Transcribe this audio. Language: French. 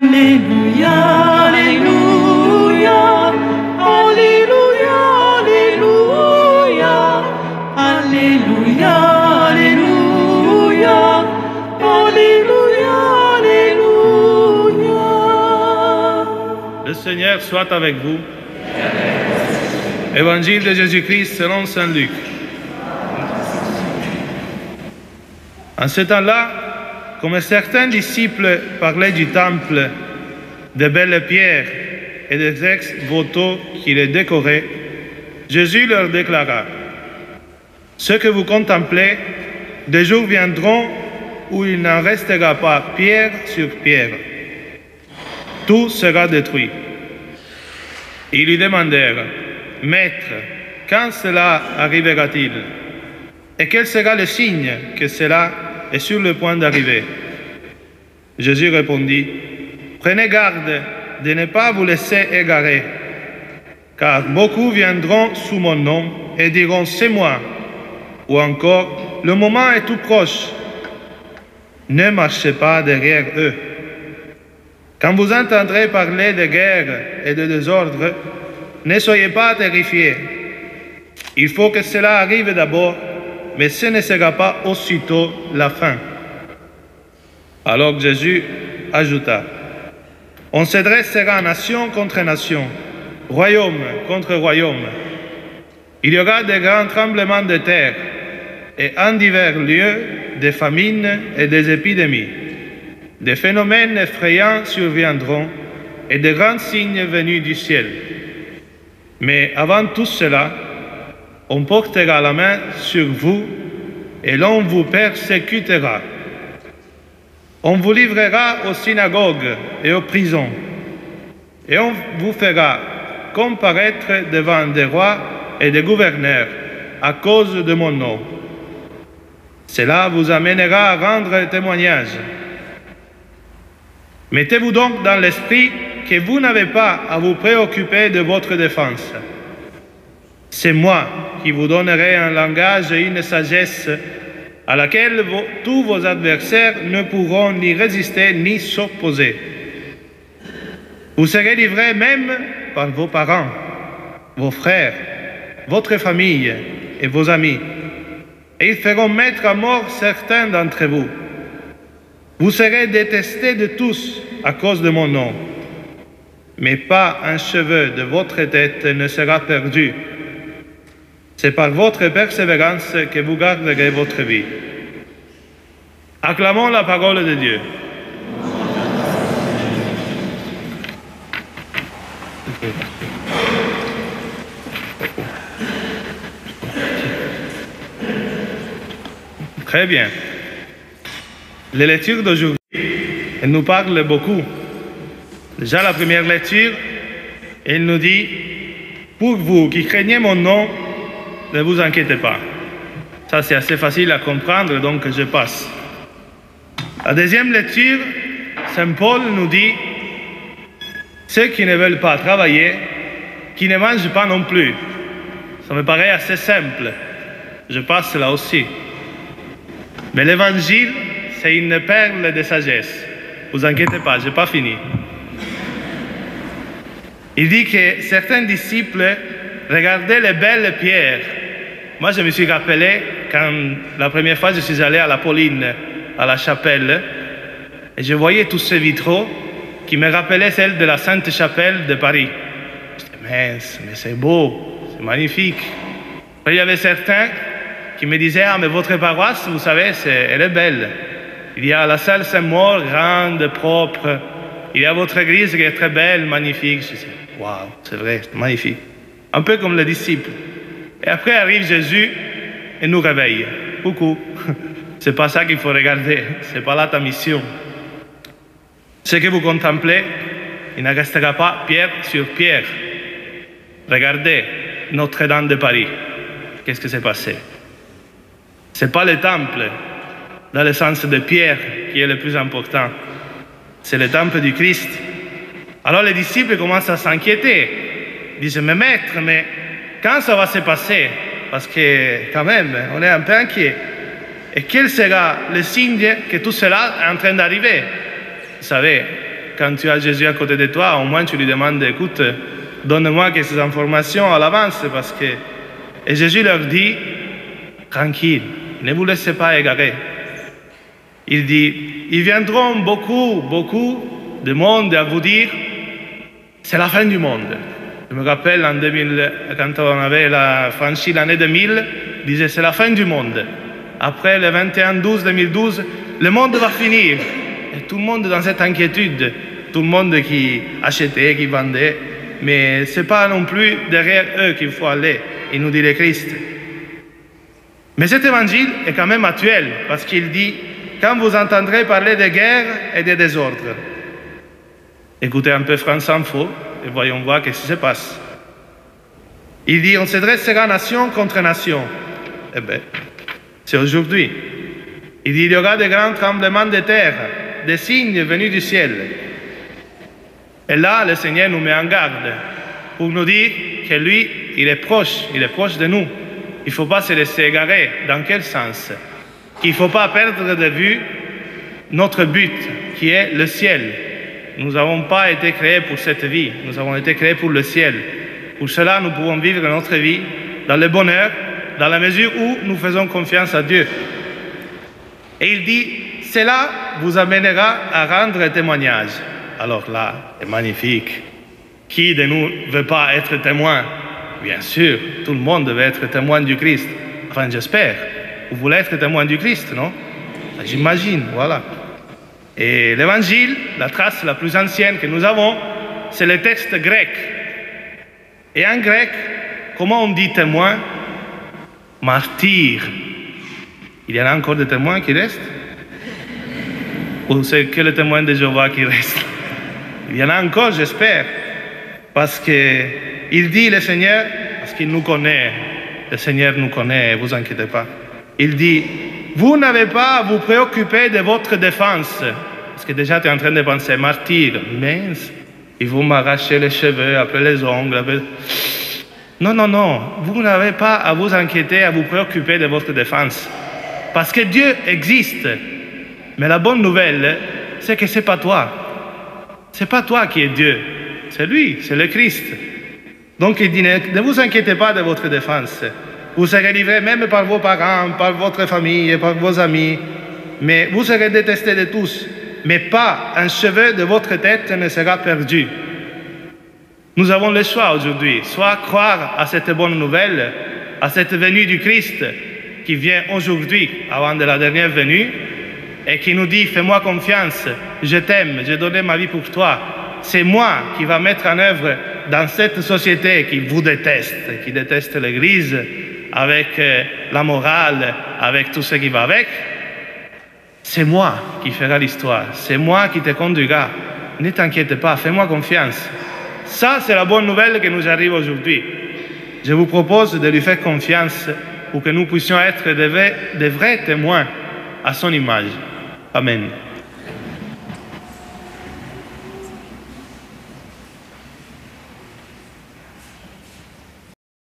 Alléluia, Alléluia, Alléluia, Alléluia, Alléluia, Alléluia, Alléluia, Alléluia. Le Seigneur soit avec vous. Évangile de Jésus-Christ selon Saint Luc. En ce temps-là, comme certains disciples parlaient du temple, de belles pierres et des ex-voto qui les décoraient, Jésus leur déclara: ce que vous contemplez, des jours viendront où il n'en restera pas pierre sur pierre. Tout sera détruit. Ils lui demandèrent: Maître, quand cela arrivera-t-il? Et quel sera le signe que cela est sur le point d'arriver? Jésus répondit: Prenez garde de ne pas vous laisser égarer, car beaucoup viendront sous mon nom et diront: c'est moi, ou encore: le moment est tout proche. Ne marchez pas derrière eux. Quand vous entendrez parler de guerre et de désordre, ne soyez pas terrifiés. Il faut que cela arrive d'abord, mais ce ne sera pas aussitôt la fin. Alors Jésus ajouta: on se dressera nation contre nation, royaume contre royaume. Il y aura de grands tremblements de terre, et en divers lieux des famines et des épidémies. Des phénomènes effrayants surviendront, et de grands signes venus du ciel. Mais avant tout cela, on portera la main sur vous et l'on vous persécutera. On vous livrera aux synagogues et aux prisons, et on vous fera comparaître devant des rois et des gouverneurs à cause de mon nom. Cela vous amènera à rendre témoignage. Mettez-vous donc dans l'esprit que vous n'avez pas à vous préoccuper de votre défense. C'est moi qui vous donnerai un langage et une sagesse à laquelle tous vos adversaires ne pourront ni résister ni s'opposer. Vous serez livrés même par vos parents, vos frères, votre famille et vos amis, et ils feront mettre à mort certains d'entre vous. Vous serez détestés de tous à cause de mon nom, mais pas un cheveu de votre tête ne sera perdu. C'est par votre persévérance que vous garderez votre vie. Acclamons la parole de Dieu. Très bien. Les lectures d'aujourd'hui, elles nous parlent beaucoup. Déjà, la première lecture, elle nous dit: pour vous qui craignez mon nom, ne vous inquiétez pas. Ça, c'est assez facile à comprendre, donc je passe. La deuxième lecture, Saint Paul nous dit: ceux qui ne veulent pas travailler, qui ne mangent pas non plus. Ça me paraît assez simple. Je passe là aussi. Mais l'évangile, c'est une perle de sagesse. Ne vous inquiétez pas, je n'ai pas fini. Il dit que certains disciples regardaient les belles pierres. Moi, je me suis rappelé quand la première fois je suis allé à la Pauline, à la chapelle, et je voyais tous ces vitraux qui me rappelaient celles de la Sainte Chapelle de Paris. Je disais: mince, mais c'est beau, c'est magnifique. Après, il y avait certains qui me disaient: ah, mais votre paroisse, vous savez, elle est belle. Il y a la salle Saint-Maur, grande, propre. Il y a votre église qui est très belle, magnifique. Je disais: waouh, c'est vrai, c'est magnifique. Un peu comme les disciples. Et après arrive Jésus et nous réveille. Coucou. C'est pas ça qu'il faut regarder. C'est pas là ta mission. Ce que vous contemplez, il ne restera pas pierre sur pierre. Regardez Notre-Dame de Paris. Qu'est-ce qui s'est passé? C'est pas le temple, dans le sens de pierre, qui est le plus important. C'est le temple du Christ. Alors les disciples commencent à s'inquiéter. Ils disent: mais maître, mais quand ça va se passer? Parce que quand même, on est un peu inquiet. Et quel sera le signe que tout cela est en train d'arriver? Vous savez, quand tu as Jésus à côté de toi, au moins tu lui demandes, écoute, donne-moi quelques informations à l'avance, parce que... Et Jésus leur dit, tranquille, ne vous laissez pas égarer. Il dit, ils viendront beaucoup de monde à vous dire, c'est la fin du monde. Je me rappelle en 2000, quand on avait franchi l'année 2000, il disait, c'est la fin du monde. Après le 21-12-2012, le monde va finir. Et tout le monde dans cette inquiétude, tout le monde qui achetait, qui vendait, mais ce n'est pas non plus derrière eux qu'il faut aller, il nous dit le Christ. Mais cet évangile est quand même actuel, parce qu'il dit, quand vous entendrez parler de guerre et de désordre, écoutez un peu France Info et voyons voir ce qui se passe. Il dit, on se dressera nation contre nation. Eh bien, c'est aujourd'hui. Il dit, il y aura de grands tremblements de terre, des signes venus du ciel. Et là, le Seigneur nous met en garde pour nous dire que lui, il est proche de nous. Il ne faut pas se laisser égarer. Dans quel sens? Il ne faut pas perdre de vue notre but, qui est le ciel. Nous n'avons pas été créés pour cette vie, nous avons été créés pour le ciel. Pour cela, nous pouvons vivre notre vie dans le bonheur, dans la mesure où nous faisons confiance à Dieu. Et il dit, cela vous amènera à rendre témoignage. Alors là, c'est magnifique. Qui de nous ne veut pas être témoin? Bien sûr, tout le monde veut être témoin du Christ. Enfin, j'espère. Vous voulez être témoin du Christ, non? J'imagine, voilà. Et l'évangile, la trace la plus ancienne que nous avons, c'est le texte grec. Et en grec, comment on dit témoin? Martyr. Il y en a encore des témoins qui restent? Ou c'est que les témoins de Jéhovah qui restent? Il y en a encore, j'espère. Parce qu'il dit, le Seigneur, parce qu'il nous connaît, le Seigneur nous connaît, ne vous inquiétez pas. Il dit, vous n'avez pas à vous préoccuper de votre défense. Parce que déjà, tu es en train de penser, martyr, mince, ils vont m'arracher les cheveux, après les ongles. Après... Non, vous n'avez pas à vous inquiéter, à vous préoccuper de votre défense. Parce que Dieu existe. Mais la bonne nouvelle, c'est que ce n'est pas toi. Ce n'est pas toi qui es Dieu. C'est lui, c'est le Christ. Donc il dit, ne vous inquiétez pas de votre défense. Vous serez livrés même par vos parents, par votre famille, par vos amis. Mais vous serez détestés de tous. Mais pas un cheveu de votre tête ne sera perdu. Nous avons le choix aujourd'hui, soit croire à cette bonne nouvelle, à cette venue du Christ qui vient aujourd'hui, avant de la dernière venue, et qui nous dit, fais-moi confiance, je t'aime, j'ai donné ma vie pour toi. C'est moi qui va mettre en œuvre dans cette société qui vous déteste, qui déteste l'Église, avec la morale, avec tout ce qui va avec. C'est moi qui ferai l'histoire, c'est moi qui te conduira. Ne t'inquiète pas, fais-moi confiance. Ça, c'est la bonne nouvelle qui nous arrive aujourd'hui. Je vous propose de lui faire confiance pour que nous puissions être de vrais témoins à son image. Amen.